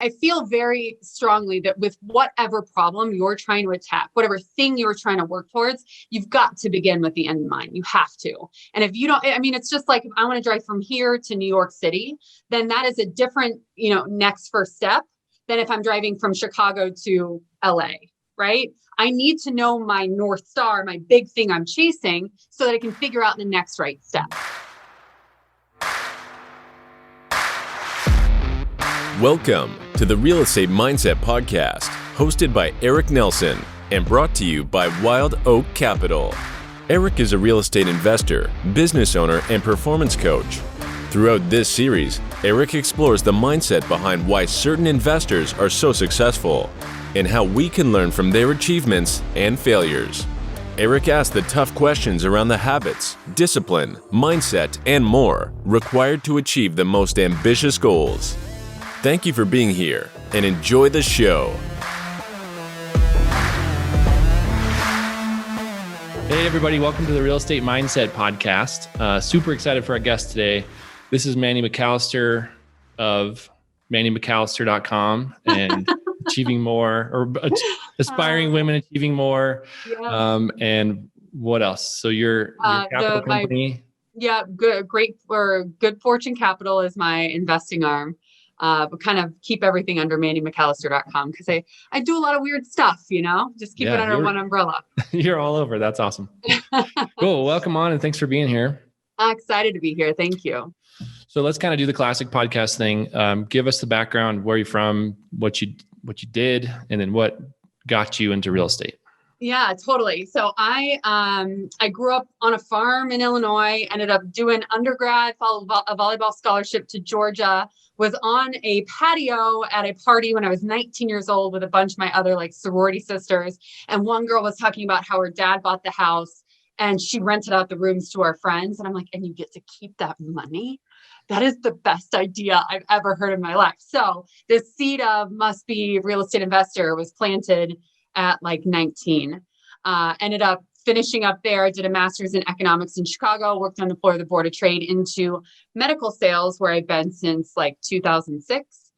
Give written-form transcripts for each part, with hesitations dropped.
I feel very strongly that with whatever problem you're trying to attack, whatever thing you're trying to work towards, you've got to begin with the end in mind. You have to. And if you don't, I mean, it's just like, if I want to drive from here to New York City, then that is a different, next first step than if I'm driving from Chicago to LA, right? I need to know my North Star, my big thing I'm chasing, so that I can figure out the next right step. Welcome to the Real Estate Mindset Podcast, hosted by Eric Nelson and brought to you by Wild Oak Capital. Eric is a real estate investor, business owner, and performance coach. Throughout this series, Eric explores the mindset behind why certain investors are so successful and how we can learn from their achievements and failures. Eric asks the tough questions around the habits, discipline, mindset, and more required to achieve the most ambitious goals. Thank you for being here and enjoy the show. Hey everybody, welcome to the Real Estate Mindset Podcast. Super excited for our guest today. This is Mandy McAllister of MandyMcAllister.com and achieving more, or aspiring women achieving more. Yeah. And what else? So your capital company? Good Fortune Capital is my investing arm. But kind of keep everything under MandyMcAllister.com because I do a lot of weird stuff, just keep it under one umbrella. You're all over. That's awesome. Cool. Welcome on and thanks for being here. I'm excited to be here. Thank you. So let's kind of do the classic podcast thing. Give us the background, where you're from, what you did, and then what got you into real estate. Yeah, totally. So I grew up on a farm in Illinois, ended up doing undergrad, followed a volleyball scholarship to Georgia, was on a patio at a party when I was 19 years old with a bunch of my other sorority sisters. And one girl was talking about how her dad bought the house and she rented out the rooms to our friends. And I'm like, and you get to keep that money? That is the best idea I've ever heard in my life. So the seed of must be real estate investor was planted at 19. Ended up finishing up there, did a master's in economics in Chicago, worked on the floor of the Board of Trade into medical sales, where I've been since 2006.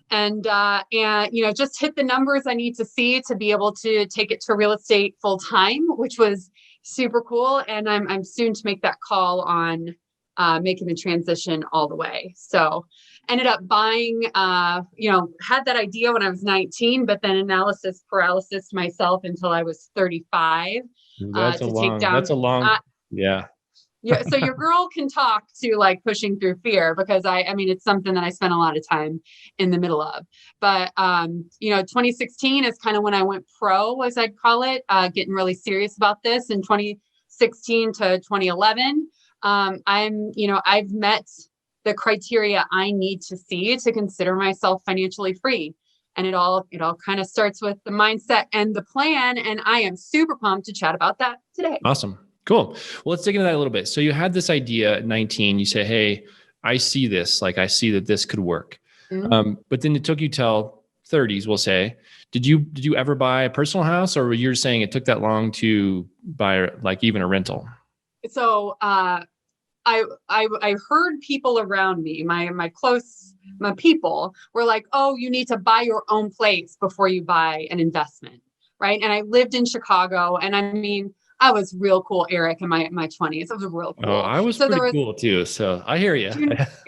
And just hit the numbers I need to see to be able to take it to real estate full time, which was super cool. And I'm soon to make that call on making the transition all the way. So ended up buying, had that idea when I was 19, but then analysis paralysis myself until I was 35. That's a long, yeah. Yeah. So your girl can talk to pushing through fear because it's something that I spent a lot of time in the middle of. But, 2016 is kind of when I went pro, as I'd call it, getting really serious about this. In 2016 to 2011, I've met the criteria I need to see to consider myself financially free. And it all kind of starts with the mindset and the plan. And I am super pumped to chat about that today. Awesome. Cool. Well, let's dig into that a little bit. So you had this idea at 19, you say, hey, I see this, I see that this could work. Mm-hmm. But then it took you till 30s, we'll say. Did you ever buy a personal house, or you're saying it took that long to buy even a rental? So, I heard people around me, my people were like, oh, you need to buy your own place before you buy an investment. Right. And I lived in Chicago, and I was real cool, Eric, in my 20s. I was real cool. Oh, I was pretty cool too. So I hear you.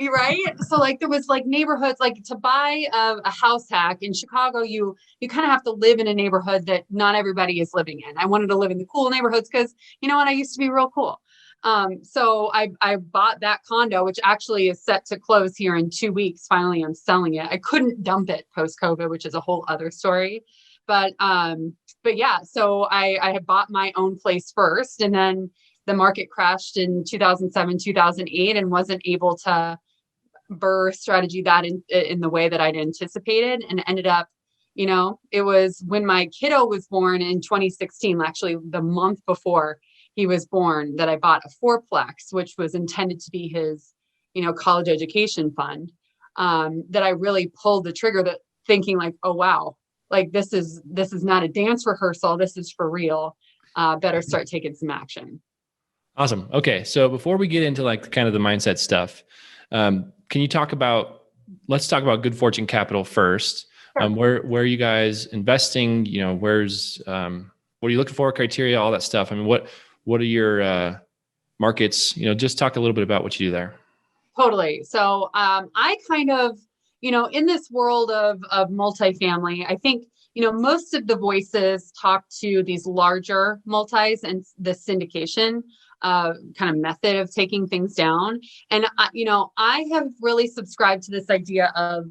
Right. So there was neighborhoods, to buy a house hack in Chicago, you kind of have to live in a neighborhood that not everybody is living in. I wanted to live in the cool neighborhoods because I used to be real cool. So I bought that condo, which actually is set to close here in 2 weeks. Finally, I'm selling it. I couldn't dump it post-COVID, which is a whole other story. But yeah, so I had bought my own place first, and then the market crashed in 2007, 2008, and wasn't able to burr strategy that in the way that I'd anticipated, and ended up, it was when my kiddo was born in 2016, actually the month before he was born, that I bought a fourplex, which was intended to be his, college education fund, that I really pulled the trigger, that thinking oh, wow, this is not a dance rehearsal. This is for real. Better start taking some action. Awesome. Okay. So before we get into kind of the mindset stuff, can you talk about let's talk about Good Fortune Capital first. Sure. Where are you guys investing? Where's what are you looking for? Criteria, all that stuff. I mean, what are your markets? Just talk a little bit about what you do there. Totally. So I kind of, in this world of multifamily, I think, most of the voices talk to these larger multis and the syndication kind of method of taking things down. And, I have really subscribed to this idea of,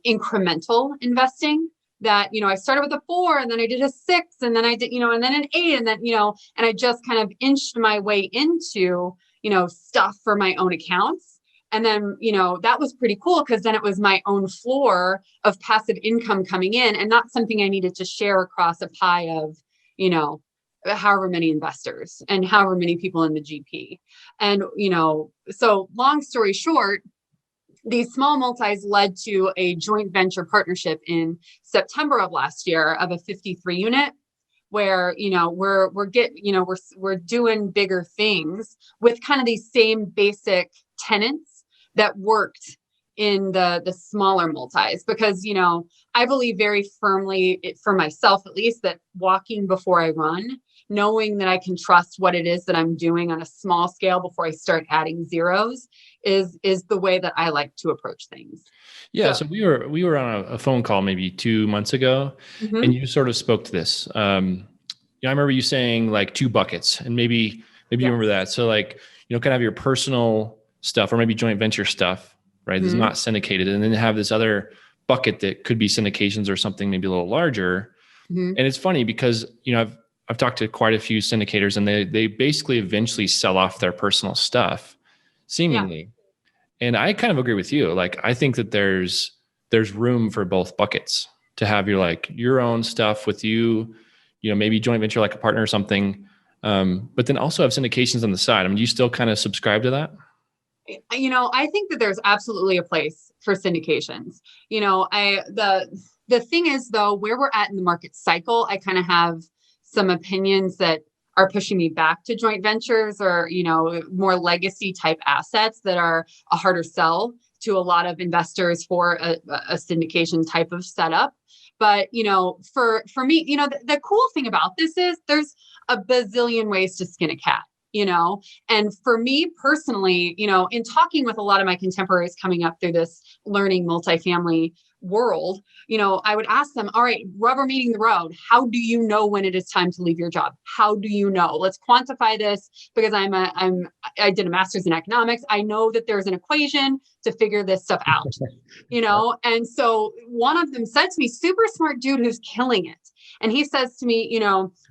incremental investing. That, I started with a 4 and then I did a 6 and then I did, and then an 8 and then, and I just kind of inched my way into, stuff for my own accounts. And then, that was pretty cool because then it was my own floor of passive income coming in and not something I needed to share across a pie of, however many investors and however many people in the GP. And, so long story short, these small multis led to a joint venture partnership in September of last year of a 53 unit where, we're doing bigger things with kind of these same basic tenets that worked in the smaller multis, because, I believe very firmly, for myself at least, that walking before I run, knowing that I can trust what it is that I'm doing on a small scale before I start adding zeros is the way that I like to approach things. Yeah. So we were on a phone call maybe 2 months ago, and you sort of spoke to this. I remember you saying like 2 buckets, and maybe you remember that. So like, kind of your personal stuff or maybe joint venture stuff, right? That's not syndicated. And then have this other bucket that could be syndications or something maybe a little larger. And it's funny because, I've talked to quite a few syndicators and they basically eventually sell off their personal stuff seemingly. Yeah. And I kind of agree with you. Like, I think that there's room for both buckets to have your own stuff with you, maybe joint venture like a partner or something. But then also have syndications on the side. I mean, do you still kind of subscribe to that? I think that there's absolutely a place for syndications. The thing is though, where we're at in the market cycle, I kind of have some opinions that are pushing me back to joint ventures or, more legacy type assets that are a harder sell to a lot of investors for a syndication type of setup. But, for me, the cool thing about this is there's a bazillion ways to skin a cat. And for me personally, in talking with a lot of my contemporaries coming up through this learning multifamily world, I would ask them, all right, rubber meeting the road. How do you know when it is time to leave your job? How do you know? Let's quantify this, because I did a master's in economics. I know that there's an equation to figure this stuff out, And so one of them said to me, super smart dude who's killing it. And he says to me,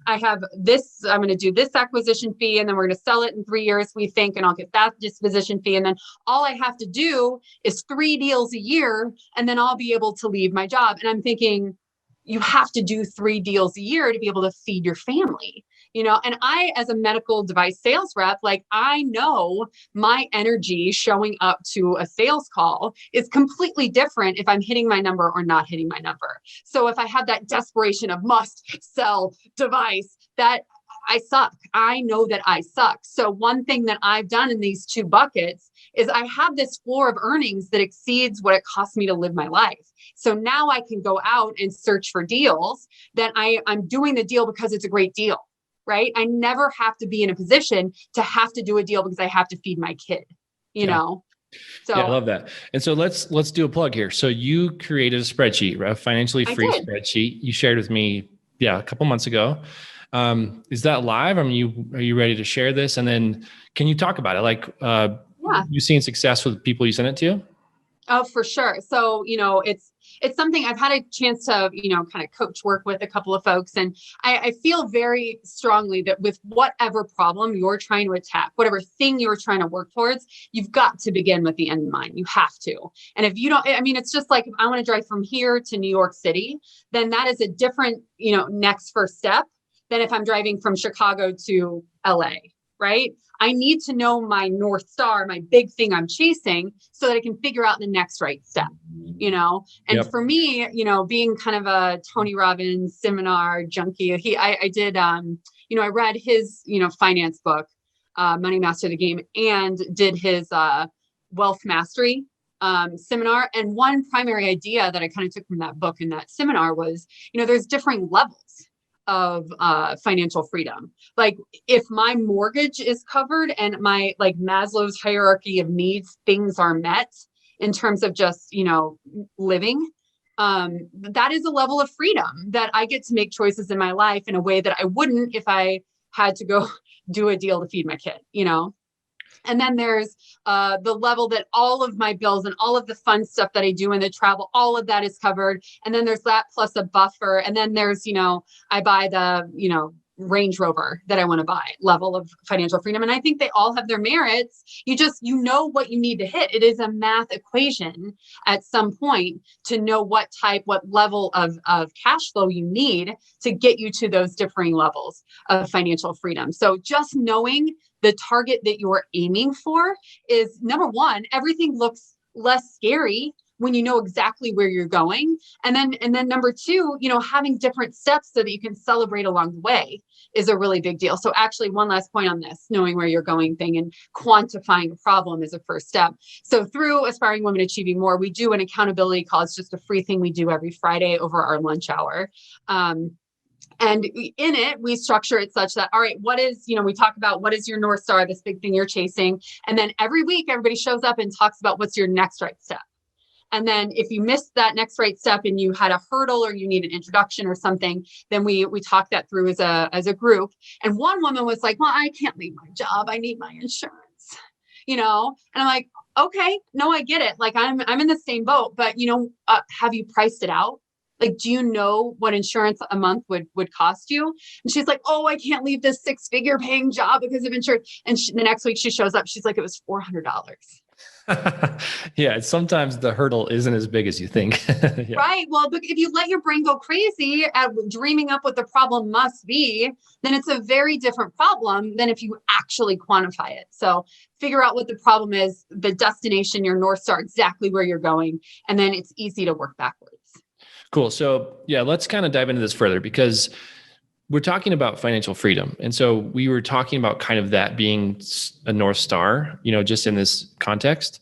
I have this, I'm going to do this acquisition fee, and then we're going to sell it in 3 years, we think, and I'll get that disposition fee. And then all I have to do is 3 deals a year, and then I'll be able to leave my job. And I'm thinking, you have to do 3 deals a year to be able to feed your family, and I, as a medical device sales rep, I know my energy showing up to a sales call is completely different if I'm hitting my number or not hitting my number. So if I have that desperation of must sell device, that I suck. I know that I suck. So one thing that I've done in these 2 buckets is I have this floor of earnings that exceeds what it costs me to live my life. So now I can go out and search for deals that I'm doing the deal because it's a great deal, right? I never have to be in a position to have to do a deal because I have to feed my kid, you know? So yeah, I love that. And so let's do a plug here. So you created a spreadsheet, right? A financially free spreadsheet. You shared with me, a couple months ago. Is that live? I mean, are you ready to share this? And then can you talk about it? You've seen success with people you sent it to? Oh, for sure. So, it's something I've had a chance to, kind of coach work with a couple of folks. And I feel very strongly that with whatever problem you're trying to attack, whatever thing you're trying to work towards, you've got to begin with the end in mind. You have to. And if you don't, it's just like, if I want to drive from here to New York City, then that is a different, next first step than if I'm driving from Chicago to LA, right? I need to know my North Star, my big thing I'm chasing, so that I can figure out the next right step, And for me, being kind of a Tony Robbins seminar junkie, I did, I read his, finance book, Money Master the Game, and did his wealth mastery seminar. And one primary idea that I kind of took from that book and that seminar was, there's differing levels of financial freedom. Like if my mortgage is covered and my like Maslow's hierarchy of needs, things are met in terms of just, living, that is a level of freedom that I get to make choices in my life in a way that I wouldn't if I had to go do a deal to feed my kid, And then there's the level that all of my bills and all of the fun stuff that I do in the travel, all of that is covered. And then there's that plus a buffer. And then there's, I buy the, Range Rover that I want to buy level of financial freedom. And I think they all have their merits. You know what you need to hit. It is a math equation at some point to know what level of cash flow you need to get you to those differing levels of financial freedom. So just knowing the target that you're aiming for is number one, everything looks less scary when you know exactly where you're going. And then number two, having different steps so that you can celebrate along the way is a really big deal. So actually one last point on this, knowing where you're going thing and quantifying a problem is a first step. So through Aspiring Women Achieving More, we do an accountability call. It's just a free thing we do every Friday over our lunch hour. And in it, we structure it such that, all right, we talk about what is your North Star, this big thing you're chasing. And then every week, everybody shows up and talks about what's your next right step. And then if you missed that next right step and you had a hurdle or you need an introduction or something, then we talk that through as a group. And one woman was like, well, I can't leave my job. I need my insurance, and I'm like, okay, no, I get it. Like I'm in the same boat, but have you priced it out? Like, do you know what insurance a month would cost you? And she's like, oh, I can't leave this 6-figure paying job because of insurance. And the next week she shows up, she's like, it was $400. Yeah, sometimes the hurdle isn't as big as you think. Yeah. Right. Well, but if you let your brain go crazy at dreaming up what the problem must be, then it's a very different problem than if you actually quantify it. So figure out what the problem is, the destination, your North Star, exactly where you're going. And then it's easy to work backwards. Cool. So yeah, let's kind of dive into this further because we're talking about financial freedom. And so we were talking about kind of that being a North Star, just in this context.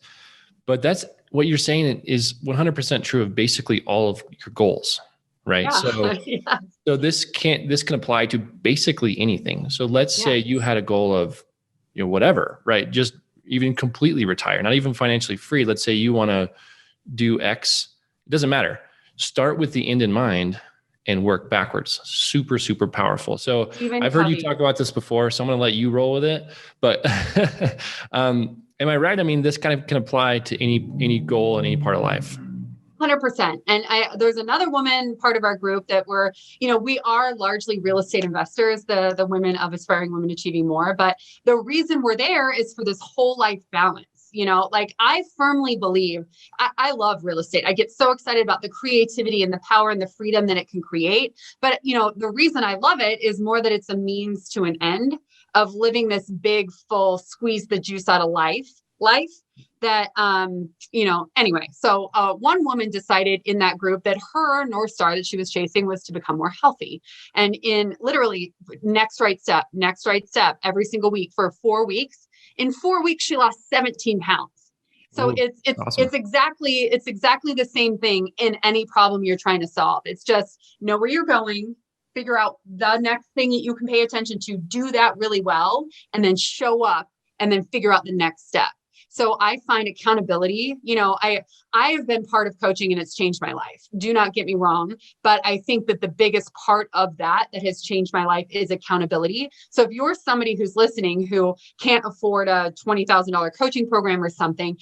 But that's what you're saying is 100% true of basically all of your goals, right? Yeah. So, Yeah. so this can apply to basically anything. So let's say you had a goal of, whatever, right? Just even completely retire, not even financially free. Let's say you want to do X. It doesn't matter. Start with the end in mind and work backwards. Super, super powerful. So I've heard you talk about this before, so I'm going to let you roll with it. But am I right? I mean, this kind of can apply to any goal in any part of life. 100%. And there's another woman part of our group that we are largely real estate investors, the women of Aspiring Women Achieving More. But the reason we're there is for this whole life balance. Like I firmly believe, I love real estate. I get so excited about the creativity and the power and the freedom that it can create. But, the reason I love it is more that it's a means to an end of living this big, full, squeeze the juice out of life that, anyway. So one woman decided in that group that her North Star that she was chasing was to become more healthy. And in literally next right step every single week for 4 weeks. In 4 weeks, she lost 17 pounds. So it's awesome. It's exactly the same thing in any problem you're trying to solve. It's just know where you're going, figure out the next thing that you can pay attention to, do that really well, and then show up and then figure out the next step. So I find accountability, I have been part of coaching and it's changed my life. Do not get me wrong. But I think that the biggest part of that has changed my life is accountability. So if you're somebody who's listening who can't afford a $20,000 coaching program or something,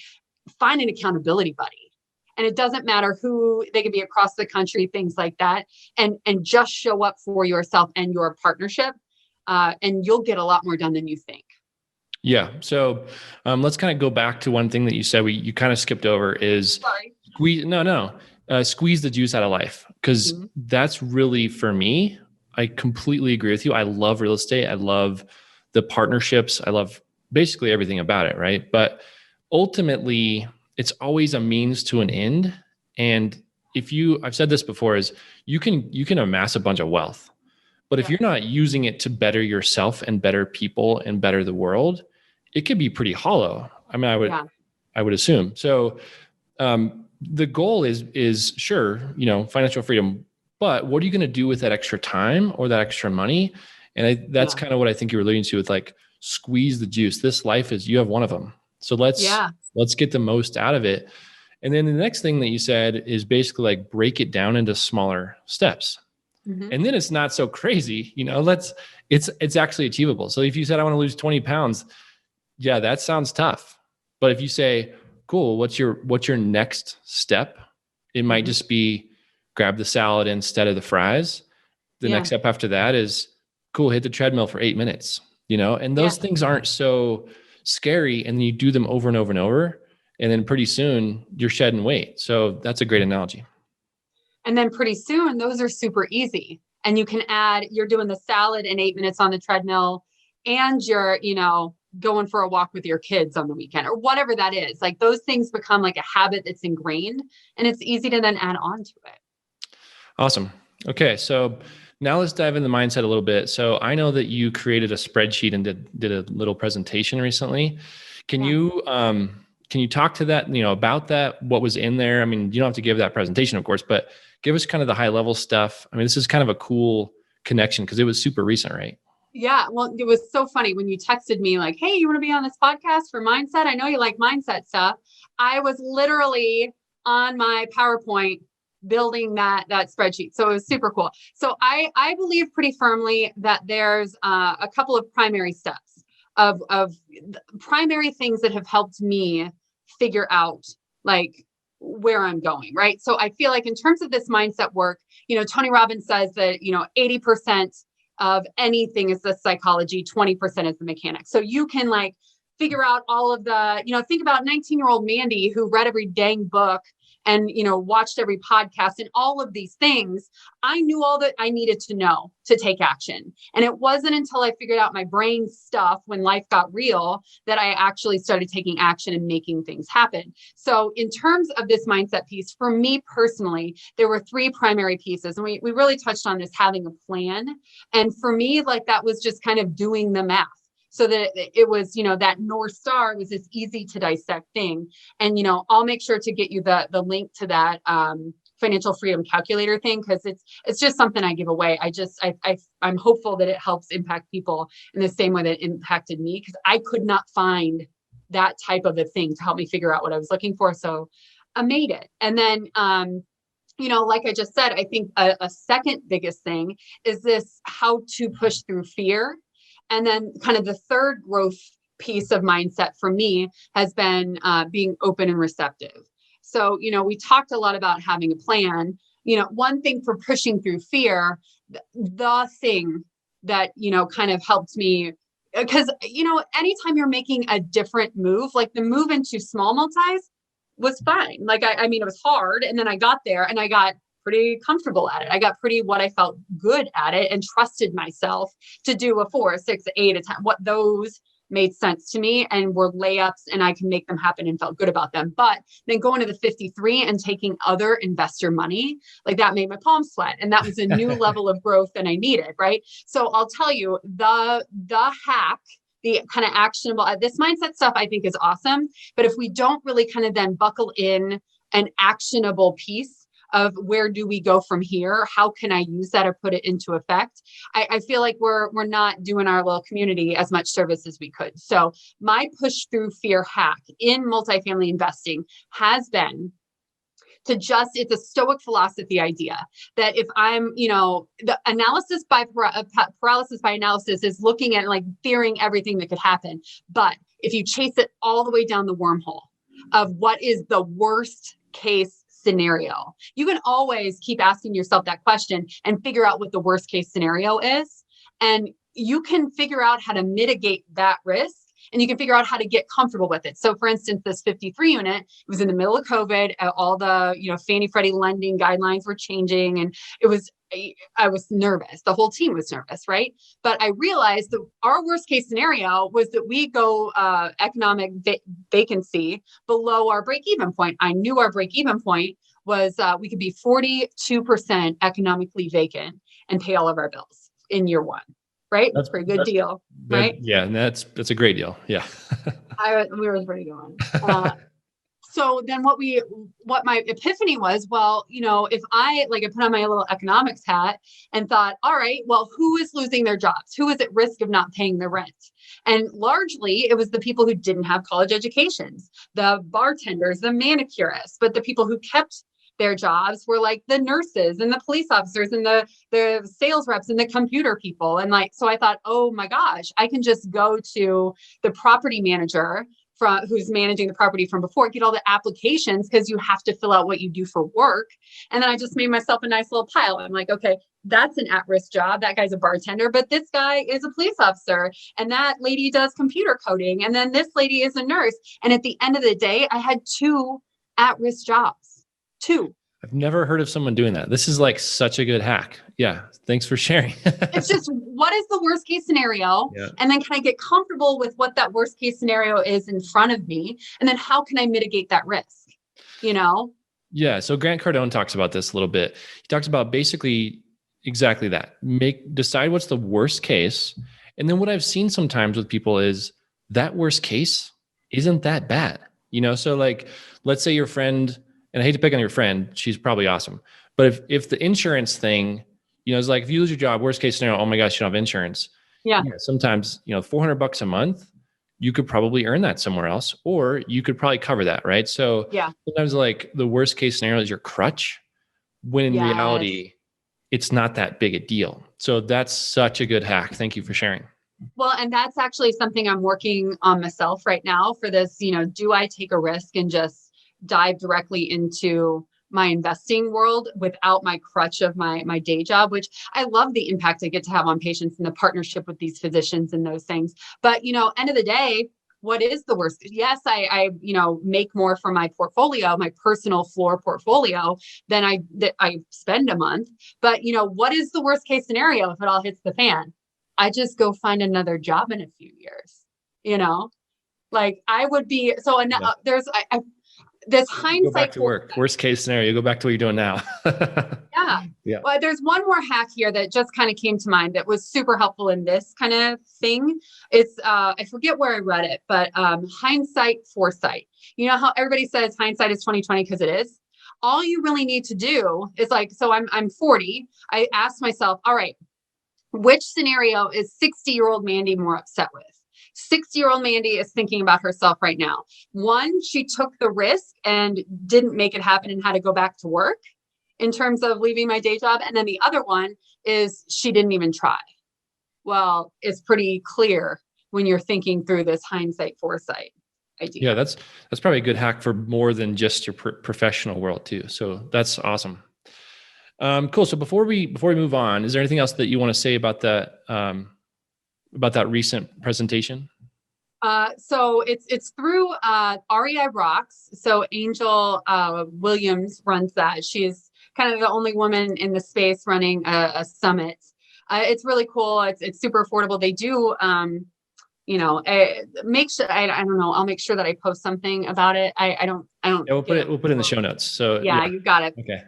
find an accountability buddy. And it doesn't matter who, they can be across the country, things like that. And just show up for yourself and your partnership. And you'll get a lot more done than you think. Yeah. So let's kind of go back to one thing that you said you kind of skipped over is squeeze the juice out of life. Because that's really, for me, I completely agree with you. I love real estate. I love the partnerships. I love basically everything about it. Right. But ultimately, it's always a means to an end. And I've said this before, is you can amass a bunch of wealth. But if you're not using it to better yourself and better people and better the world, it could be pretty hollow. I mean, I would assume. So the goal is sure, financial freedom, but what are you going to do with that extra time or that extra money? And that's kind of what I think you were alluding to with like squeeze the juice. This life is, you have one of them. So let's get the most out of it. And then the next thing that you said is basically like break it down into smaller steps. Mm-hmm. And then it's not so crazy, it's actually achievable. So if you said, I want to lose 20 pounds, yeah, that sounds tough. But if you say, cool, what's your next step? It might just be grab the salad instead of the fries. The next step after that is cool, hit the treadmill for 8 minutes, and those things aren't so scary. And you do them over and over and over. And then pretty soon you're shedding weight. So that's a great analogy. And then pretty soon those are super easy. And you can you're doing the salad in 8 minutes on the treadmill and you're, going for a walk with your kids on the weekend or whatever that is. Like those things become like a habit that's ingrained and it's easy to then add on to it. Awesome. Okay. So now let's dive into the mindset a little bit. So I know that you created a spreadsheet and did a little presentation recently. Can you talk to that, about that, what was in there? I mean, you don't have to give that presentation, of course, but give us kind of the high level stuff. I mean, this is kind of a cool connection because it was super recent, right? Yeah. Well, it was so funny when you texted me like, hey, you want to be on this podcast for mindset? I know you like mindset stuff. I was literally on my PowerPoint building that spreadsheet. So it was super cool. So I believe pretty firmly that there's a couple of primary steps of primary things that have helped me figure out like where I'm going, right? So I feel like in terms of this mindset work, Tony Robbins says that, 80% of anything is the psychology, 20% is the mechanics. So you can like figure out all of the, think about 19-year-old Mandy who read every dang book and, watched every podcast and all of these things. I knew all that I needed to know to take action. And it wasn't until I figured out my brain stuff when life got real that I actually started taking action and making things happen. So in terms of this mindset piece, for me personally, there were 3 primary pieces. And we really touched on this, having a plan. And for me, like that was just kind of doing the math. So that it was, that North Star was this easy to dissect thing. And, I'll make sure to get you the link to that financial freedom calculator thing, because it's just something I give away. I'm hopeful that it helps impact people in the same way that it impacted me, because I could not find that type of a thing to help me figure out what I was looking for. So I made it. And then, like I just said, I think a second biggest thing is this, how to push through fear. And then kind of the third growth piece of mindset for me has been being open and receptive. So, we talked a lot about having a plan. One thing for pushing through fear, the thing that, kind of helped me, because, anytime you're making a different move, like the move into small multis was fine. Like, I mean, it was hard. And then I got there and I got pretty comfortable at it. I got what I felt good at it and trusted myself to do a 4, 6, 8, a 10, what those made sense to me and were layups and I can make them happen and felt good about them. But then going to the 53 and taking other investor money, like that made my palms sweat. And that was a new level of growth than I needed. Right. So I'll tell you the hack, the kind of actionable, this mindset stuff I think is awesome. But if we don't really kind of then buckle in an actionable piece of where do we go from here? How can I use that or put it into effect? I feel like we're not doing our little community as much service as we could. So my push through fear hack in multifamily investing has been to it's a stoic philosophy idea that if I'm, the analysis by paralysis by analysis is looking at like fearing everything that could happen. But if you chase it all the way down the wormhole of what is the worst case scenario, you can always keep asking yourself that question and figure out what the worst case scenario is. And you can figure out how to mitigate that risk and you can figure out how to get comfortable with it. So for instance, this 53 unit, it was in the middle of COVID, all the, Fannie Freddie lending guidelines were changing and I was nervous. The whole team was nervous, right? But I realized that our worst case scenario was that we go economic vacancy below our break-even point. I knew our break-even point was we could be 42% economically vacant and pay all of our bills in year 1, right? That's a pretty good deal, right? Yeah, and that's a great deal. Yeah. We were pretty good one. so then what my epiphany was, well, if I put on my little economics hat and thought, all right, well, who is losing their jobs? Who is at risk of not paying their rent? And largely it was the people who didn't have college educations, the bartenders, the manicurists, but the people who kept their jobs were like the nurses and the police officers and the sales reps and the computer people. And so I thought, oh my gosh, I can just go to the property manager who's managing the property from before, get all the applications, because you have to fill out what you do for work. And then I just made myself a nice little pile. I'm like, okay, that's an at-risk job. That guy's a bartender, but this guy is a police officer, and that lady does computer coding, and then this lady is a nurse. And at the end of the day, I had 2 at-risk jobs. 2. I've never heard of someone doing that. This is like such a good hack. Yeah. Thanks for sharing. It's just, what is the worst case scenario? Yeah. And then can I get comfortable with what that worst case scenario is in front of me? And then how can I mitigate that risk? Yeah. So Grant Cardone talks about this a little bit. He talks about basically exactly that. Decide what's the worst case. And then what I've seen sometimes with people is that worst case isn't that bad. So let's say your friend, and I hate to pick on your friend, she's probably awesome. But if the insurance thing, is like, if you lose your job, worst case scenario, oh my gosh, you don't have insurance. Yeah. Sometimes, $400 a month, you could probably earn that somewhere else, or you could probably cover that. Right. So yeah, sometimes the worst case scenario is your crutch, when in reality, it's not that big a deal. So that's such a good hack. Thank you for sharing. Well, and that's actually something I'm working on myself right now for this, do I take a risk and just dive directly into my investing world without my crutch of my day job, which I love the impact I get to have on patients and the partnership with these physicians and those things. But, end of the day, what is the worst? Yes, I make more from my portfolio, my personal floor portfolio than I spend a month. But, what is the worst case scenario if it all hits the fan? I just go find another job in a few years, I would be, so there's, this hindsight. Go back to work. Worst case scenario, you go back to what you're doing now. Yeah. Well, there's one more hack here that just kind of came to mind that was super helpful in this kind of thing. It's, I forget where I read it, but hindsight, foresight. How everybody says hindsight is 20/20 because it is. All you really need to do is so I'm 40. I asked myself, all right, which scenario is 60-year-old Mandy more upset with? 60-year-old Mandy is thinking about herself right now. One, she took the risk and didn't make it happen and had to go back to work in terms of leaving my day job. And then the other one is she didn't even try. Well, it's pretty clear when you're thinking through this hindsight, foresight idea. Yeah, that's probably a good hack for more than just your professional world too. So that's awesome. Cool. So before we move on, is there anything else that you want to say about that recent presentation? So it's through REI Rocks. So Angel Williams runs that. She's kind of the only woman in the space running a summit. It's really cool. It's super affordable. They do, make sure, I don't know. I'll make sure that I post something about it. I don't. Yeah, we'll put it in the show notes. So yeah, you got it. Okay.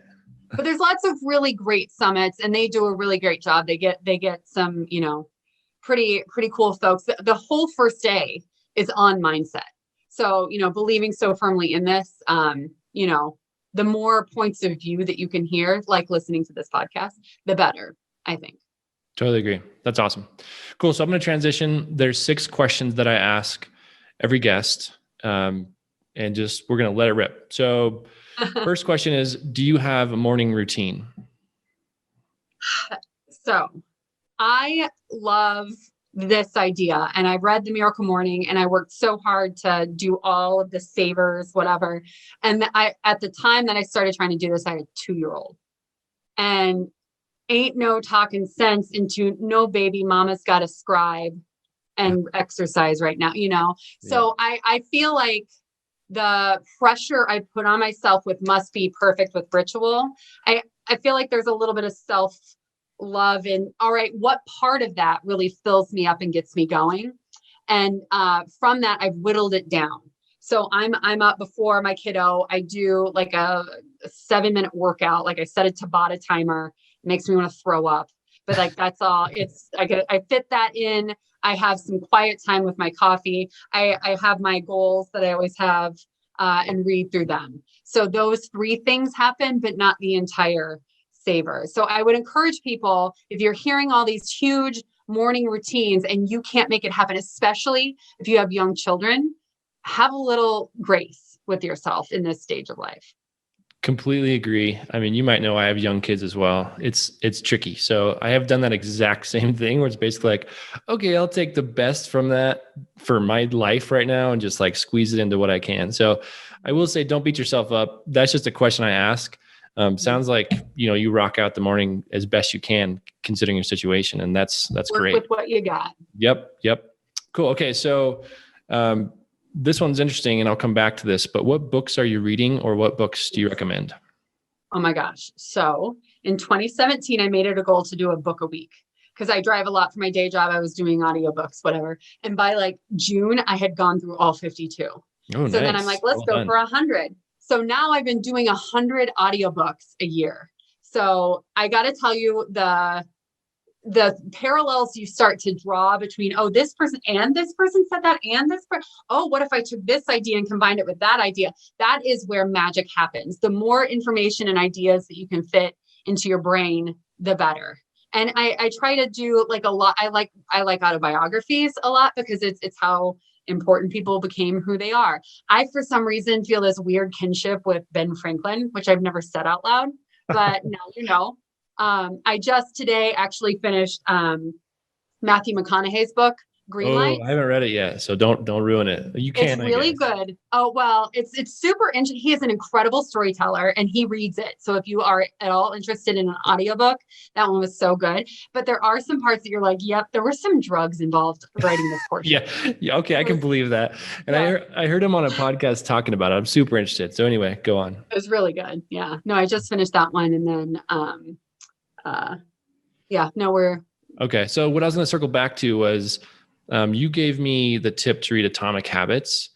But there's lots of really great summits, and they do a really great job. They get some, pretty cool folks. The whole first day is on mindset. So, believing so firmly in this, the more points of view that you can hear, like listening to this podcast, the better, I think. Totally agree. That's awesome. Cool. So I'm going to transition. There's 6 questions that I ask every guest, and we're going to let it rip. So first question is, do you have a morning routine? So I love this idea, and I read The Miracle Morning, and I worked so hard to do all of the savers, whatever. And at the time that I started trying to do this, I had a 2-year-old, and ain't no talking sense into no baby mama's got to scribe and exercise right now, So I feel like the pressure I put on myself with must be perfect with ritual. I feel like there's a little bit of self-love in, all right, what part of that really fills me up and gets me going? And from that, I've whittled it down. So I'm up before my kiddo. I do like a 7-minute workout. Like I set a Tabata timer. It makes me want to throw up, but that's all. I fit that in. I have some quiet time with my coffee. I have my goals that I always have and read through them. So those three things happen, but not the entire saver. So I would encourage people, if you're hearing all these huge morning routines and you can't make it happen, especially if you have young children, have a little grace with yourself in this stage of life. Completely agree. I mean, you might know I have young kids as well. It's tricky. So I have done that exact same thing where it's basically like, okay, I'll take the best from that for my life right now and just like squeeze it into what I can. So I will say, don't beat yourself up. That's just a question I ask. Sounds like, you rock out the morning as best you can considering your situation. And that's Work great. with what you got. Yep. Cool. Okay. So, this one's interesting and I'll come back to this, but what books are you reading or what books do you recommend? Oh my gosh. So in 2017, I made it a goal to do a book a week because I drive a lot for my day job. I was doing audiobooks, whatever. And by like June, I had gone through all 52. Oh, so nice. Then I'm like, let's go for 100. So now I've been doing 100 audiobooks a year. So I got to tell you, the parallels you start to draw between, oh, this person and this person said that, and this person, oh, what if I took this idea and combined it with that idea? That is where magic happens. The more information and ideas that you can fit into your brain, the better. And I try to do like a lot. I like autobiographies a lot because it's how important people became who they are. I, for some reason, feel this weird kinship with Ben Franklin, which I've never said out loud, but now you know. I just today actually finished Matthew McConaughey's book, Green Light. I haven't read it yet, so don't ruin it. You can. It's really good. Oh, well, it's super interesting. He is an incredible storyteller and he reads it. So if you are at all interested in an audiobook, that one was so good. But there are some parts that you're like, yep, there were some drugs involved writing this portion. Yeah. Okay, I can believe that. And I heard him on a podcast talking about it. I'm super interested. So anyway, go on. It was really good. Yeah. No, I just finished that one, and then we're okay. So what I was going to circle back to was you gave me the tip to read Atomic Habits,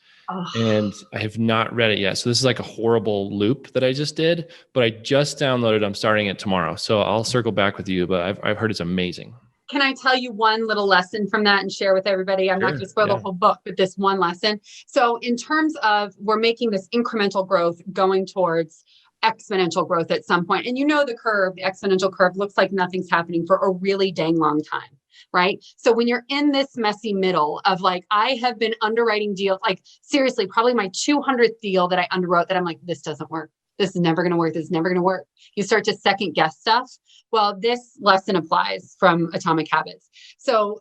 and I have not read it yet. So this is like a horrible loop that I just did, but I just downloaded. I'm starting it tomorrow, so I'll circle back with you. But I've heard it's amazing. Can I tell you one little lesson from that and share with everybody? I'm not going to spoil the whole book, but this one lesson. So in terms of, we're making this incremental growth going towards exponential growth at some point. And the curve, the exponential curve, looks like nothing's happening for a really dang long time, right? So when you're in this messy middle of like, I have been underwriting deals, like seriously, probably my 200th deal that I underwrote that I'm like, this doesn't work. This is never going to work. This is never going to work. You start to second guess stuff. Well, this lesson applies from Atomic Habits. So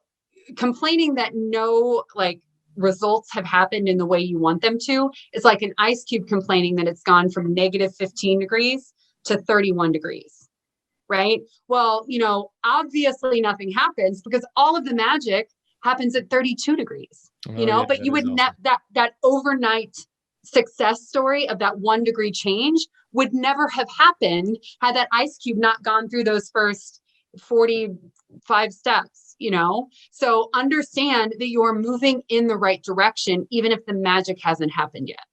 complaining that no results have happened in the way you want them to is like an ice cube complaining that it's gone from negative 15 degrees to 31 degrees, right? Well, obviously nothing happens because all of the magic happens at 32 degrees, but you would that overnight success story of that 1 degree change would never have happened had that ice cube not gone through those first 45 steps. So understand that you're moving in the right direction, even if the magic hasn't happened yet.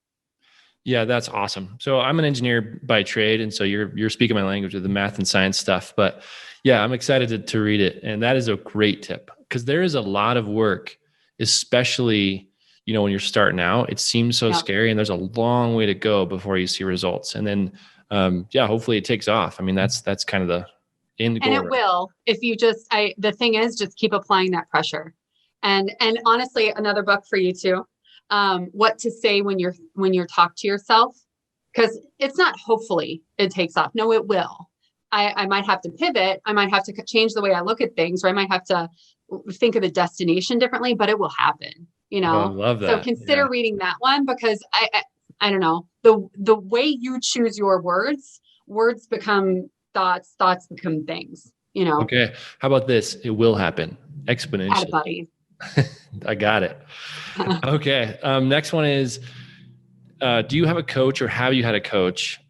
Yeah, that's awesome. So I'm an engineer by trade. And so you're speaking my language with the math and science stuff, but yeah, I'm excited to read it. And that is a great tip because there is a lot of work, especially, when you're starting out. It seems so scary and there's a long way to go before you see results. And then, hopefully it takes off. I mean, that's kind of the end goal. And it will, if you the thing is just keep applying that pressure. And honestly, another book for you too, what to say when you're talk to yourself, because it's not hopefully it takes off. No, it will. I might have to pivot. I might have to change the way I look at things, or I might have to think of the destination differently, but it will happen, I love that. So consider reading that one because I don't know, the way you choose your words become thoughts become things, Okay. How about this? It will happen exponentially. Buddy. I got it. Okay. Next one is, do you have a coach or have you had a coach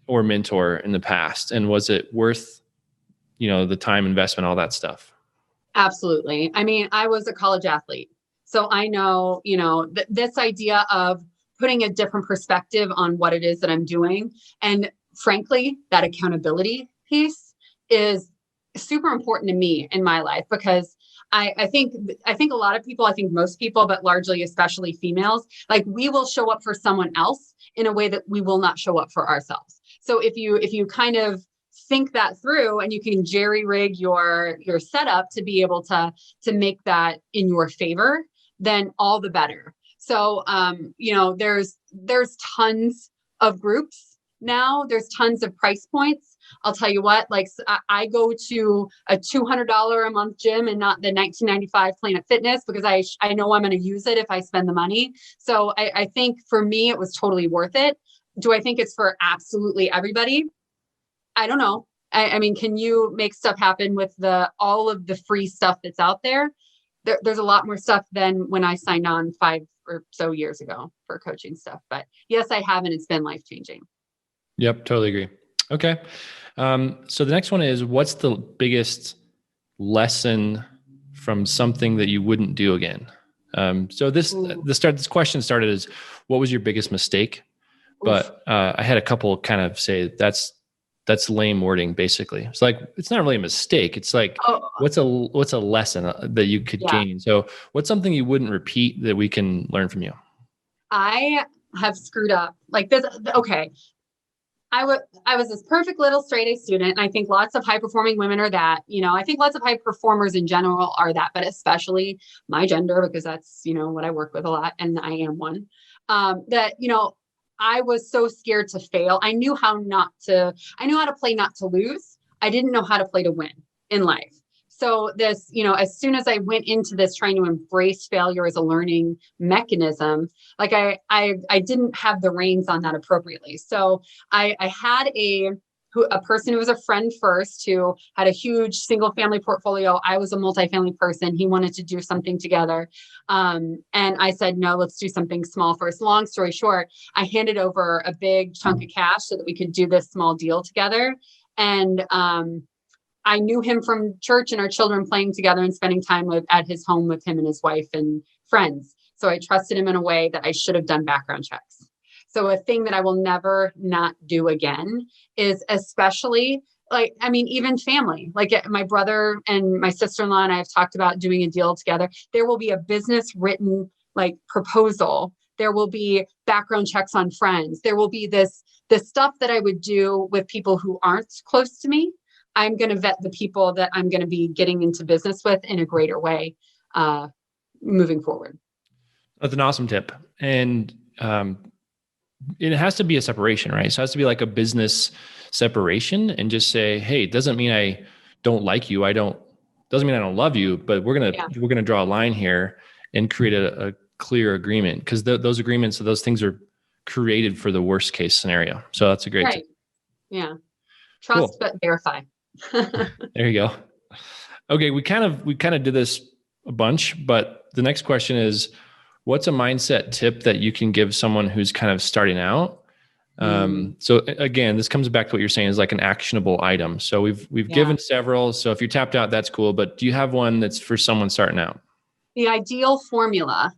or mentor in the past? And was it worth, the time investment, all that stuff? Absolutely. I mean, I was a college athlete, so I know, this idea of putting a different perspective on what it is that I'm doing. And frankly, that accountability piece is super important to me in my life because I think a lot of people, I think most people, but largely, especially females, like we will show up for someone else in a way that we will not show up for ourselves. So if you kind of think that through and you can jerry rig your setup to be able to make that in your favor, then all the better. So, there's tons of groups now. There's tons of price points. I'll tell you what, like I go to a $200 a month gym and not the $19.95 Planet Fitness because I know I'm going to use it if I spend the money. So I think for me, it was totally worth it. Do I think it's for absolutely everybody? I don't know. I mean, can you make stuff happen with all of the free stuff that's out there? There's a lot more stuff than when I signed on 5 or so years ago for coaching stuff. But yes, I have, and it's been life-changing. Yep, totally agree. Okay. So the next one is, what's the biggest lesson from something that you wouldn't do again? So this question started as, what was your biggest mistake? But I had a couple kind of say that's lame wording, basically. It's like, it's not really a mistake. It's like, what's a lesson that you could gain? So what's something you wouldn't repeat that we can learn from you? I have screwed up like this. Okay. I was this perfect little straight A student. And I think lots of high performing women are that, I think lots of high performers in general are that, but especially my gender, because that's, what I work with a lot. And I am one, I was so scared to fail. I knew how to play not to lose. I didn't know how to play to win in life. So this, as soon as I went into this trying to embrace failure as a learning mechanism, like I didn't have the reins on that appropriately. So I had a person who was a friend first, who had a huge single family portfolio. I was a multifamily person. He wanted to do something together. And I said, no, let's do something small first. Long story short, I handed over a big chunk of cash so that we could do this small deal together. And I knew him from church and our children playing together and spending time at his home with him and his wife and friends. So I trusted him in a way that I should have done background checks. So a thing that I will never not do again is, especially even family, like my brother and my sister-in-law and I have talked about doing a deal together. There will be a business written proposal. There will be background checks on friends. There will be the stuff that I would do with people who aren't close to me. I'm going to vet the people that I'm going to be getting into business with in a greater way moving forward. That's an awesome tip. And it has to be a separation, right? So it has to be like a business separation and just say, hey, it doesn't mean I don't like you. Doesn't mean I don't love you, but we're going to draw a line here and create a clear agreement, because those agreements, those things are created for the worst case scenario. So that's a great tip. Yeah. Trust, but verify. There you go. Okay. We kind of did this a bunch, but the next question is, what's a mindset tip that you can give someone who's kind of starting out? So again, this comes back to what you're saying is like an actionable item. So we've given several. So if you're tapped out, that's cool. But do you have one that's for someone starting out? The ideal formula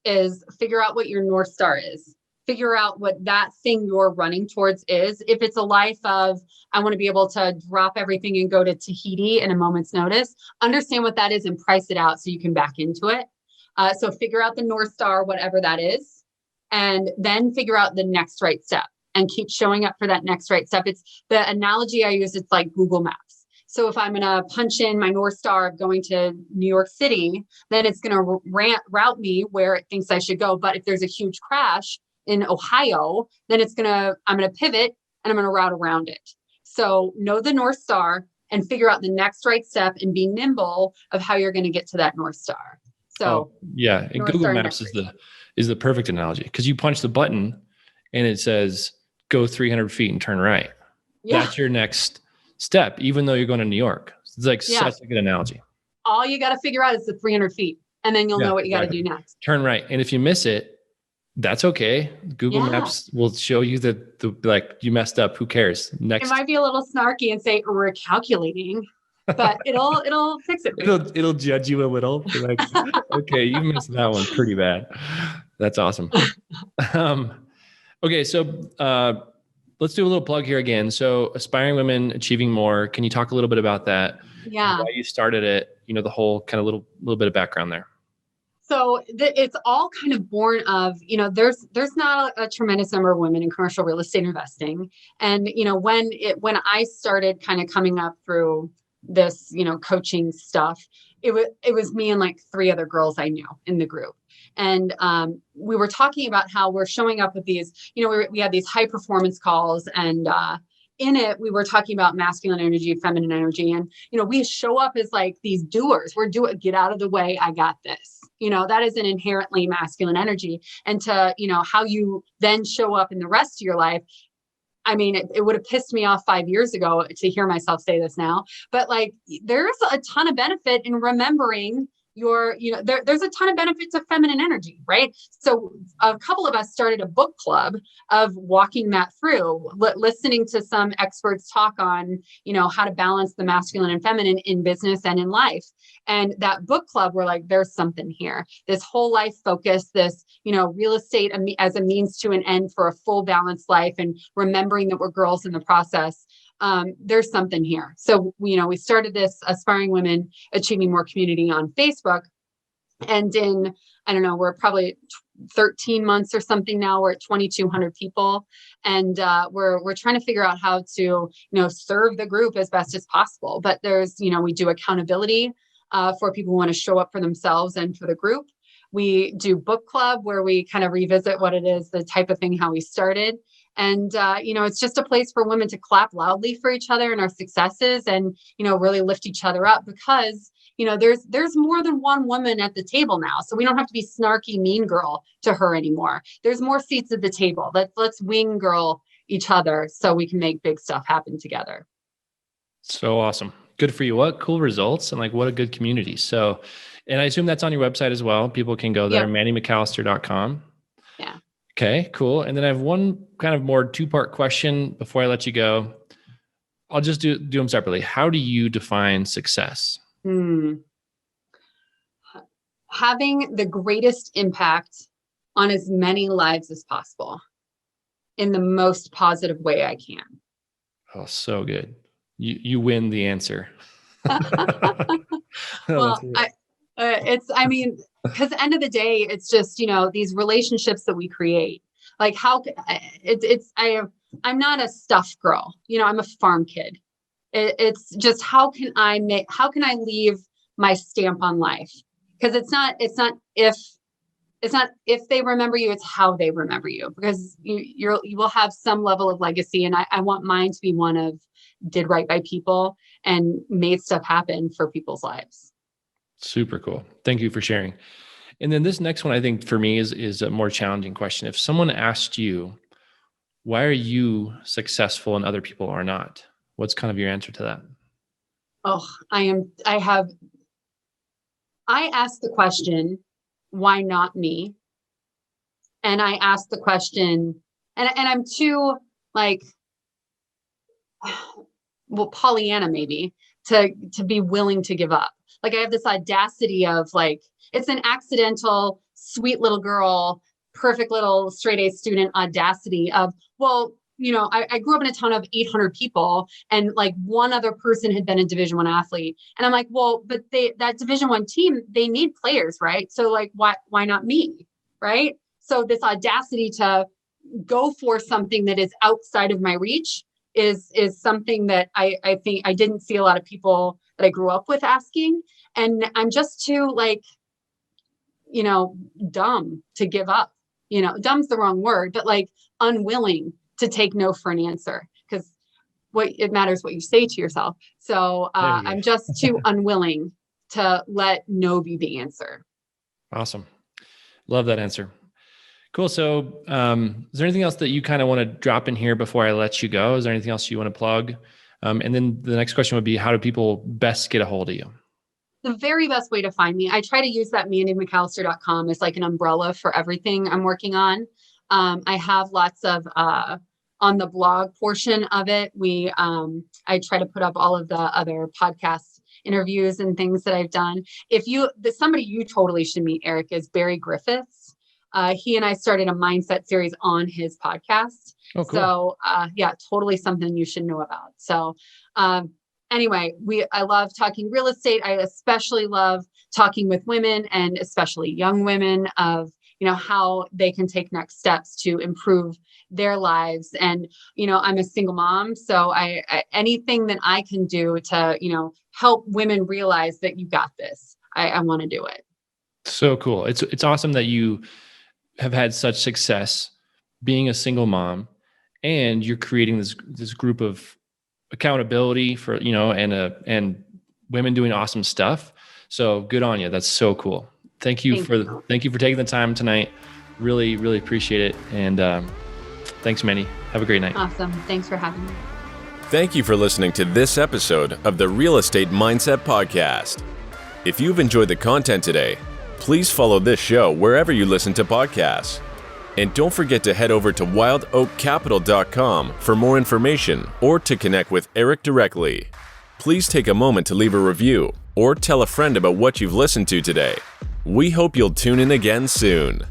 is figure out what your North Star is. Figure out what that thing you're running towards is. If it's a life of, I want to be able to drop everything and go to Tahiti in a moment's notice, understand what that is and price it out so you can back into it. So figure out the North Star, whatever that is, and then figure out the next right step and keep showing up for that next right step. It's the analogy I use. It's like Google Maps. So if I'm going to punch in my North Star of going to New York City, then it's going to route me where it thinks I should go. But if there's a huge crash in Ohio, then I'm going to pivot and I'm going to route around it. So know the North Star and figure out the next right step and be nimble of how you're going to get to that North Star. So and Google Maps is the perfect analogy, because you punch the button and it says go 300 feet and turn right. Yeah. That's your next step, even though you're going to New York. It's like such a good analogy. All you got to figure out is the 300 feet, and then you'll know what you got to do next. Turn right. And if you miss it, that's okay. Google Maps will show you that you messed up. Who cares? Next. It might be a little snarky and say we're calculating, but it'll fix it. It'll judge you a little. Like, okay, you missed that one pretty bad. That's awesome. Okay, so let's do a little plug here again. So Aspiring Women Achieving More. Can you talk a little bit about that? Yeah. Why you started it, the whole kind of little bit of background there. So it's all kind of born of, there's not a tremendous number of women in commercial real estate investing. And, when I started kind of coming up through this, coaching stuff, it was me and like 3 other girls I knew in the group. And we were talking about how we're showing up with these, we had these high performance calls, and in it, we were talking about masculine energy, feminine energy. And, we show up as like these doers. Get out of the way. I got this. That is an inherently masculine energy. And to, how you then show up in the rest of your life. I mean, it would have pissed me off 5 years ago to hear myself say this now, but like, there's a ton of benefit in remembering there's a ton of benefit to feminine energy, right? So a couple of us started a book club of walking that through, listening to some experts talk on, how to balance the masculine and feminine in business and in life. And that book club, we're like, there's something here. This whole life focus, this, real estate as a means to an end for a full balanced life, and remembering that we're girls in the process. There's something here. So, we started this Aspiring Women Achieving More community on Facebook. And in, I don't know, we're probably 13 months or something now, we're at 2,200 people. And we're trying to figure out how to, serve the group as best as possible. But there's, we do accountability for people who want to show up for themselves and for the group. We do book club, where we kind of revisit what it is, the type of thing, how we started. And, it's just a place for women to clap loudly for each other and our successes, and, really lift each other up, because, there's more than one woman at the table now. So we don't have to be snarky, mean girl to her anymore. There's more seats at the table. Let's wing girl each other so we can make big stuff happen together. So awesome. Good for you. What cool results, and like, what a good community. So, and I assume that's on your website as well. People can go there, mandymcallister.com. Yeah. Okay, cool. And then I have one kind of more 2-part question before I let you go. I'll just do them separately. How do you define success? Having the greatest impact on as many lives as possible in the most positive way I can. Oh, so good. You win the answer. Well, because at the end of the day, it's just, these relationships that we create. Like I'm not a stuff girl, I'm a farm kid. It's just, how can I leave my stamp on life? Because it's not if they remember you, it's how they remember you, because you will have some level of legacy. And I want mine to be one of did right by people and made stuff happen for people's lives. Super cool. Thank you for sharing. And then this next one, I think for me is a more challenging question. If someone asked you, why are you successful and other people are not? What's kind of your answer to that? Oh, I ask the question, why not me? And I ask the question, and I'm too Pollyanna maybe to be willing to give up. Like, I have this audacity of it's an accidental, sweet little girl, perfect little straight A student audacity of, I grew up in a town of 800 people, and one other person had been a Division I athlete. And I'm like, well, but that Division I team, they need players, right? So why not me? Right. So this audacity to go for something that is outside of my reach is something that I think I didn't see a lot of people that I grew up with asking. And I'm just too dumb to give up. Dumb's the wrong word, but unwilling to take no for an answer, because it matters what you say to yourself. So I'm just too unwilling to let no be the answer. Awesome. Love that answer. Cool. So is there anything else that you kind of want to drop in here before I let you go? Is there anything else you want to plug? And then the next question would be, how do people best get a hold of you? The very best way to find me, I try to use that mandymcallister.com as an umbrella for everything I'm working on. I have lots of, on the blog portion of it, I try to put up all of the other podcast interviews and things that I've done. Somebody you totally should meet, Eric, is Barry Griffiths. he and I started a mindset series on his podcast. Oh, cool. So yeah, totally something you should know about. So anyway, I love talking real estate. I especially love talking with women, and especially young women, of, how they can take next steps to improve their lives. And, I'm a single mom, so I anything that I can do to, help women realize that you got this, I want to do it. So cool. It's awesome that you have had such success being a single mom, and you're creating this group of accountability for, and women doing awesome stuff. So good on you. That's so cool. Thank you for taking the time tonight. Really, really appreciate it. And thanks, Mandy. Have a great night. Awesome. Thanks for having me. Thank you for listening to this episode of the Real Estate Mindset Podcast. If you've enjoyed the content today, please follow this show wherever you listen to podcasts. And don't forget to head over to wildoakcapital.com for more information or to connect with Eric directly. Please take a moment to leave a review or tell a friend about what you've listened to today. We hope you'll tune in again soon.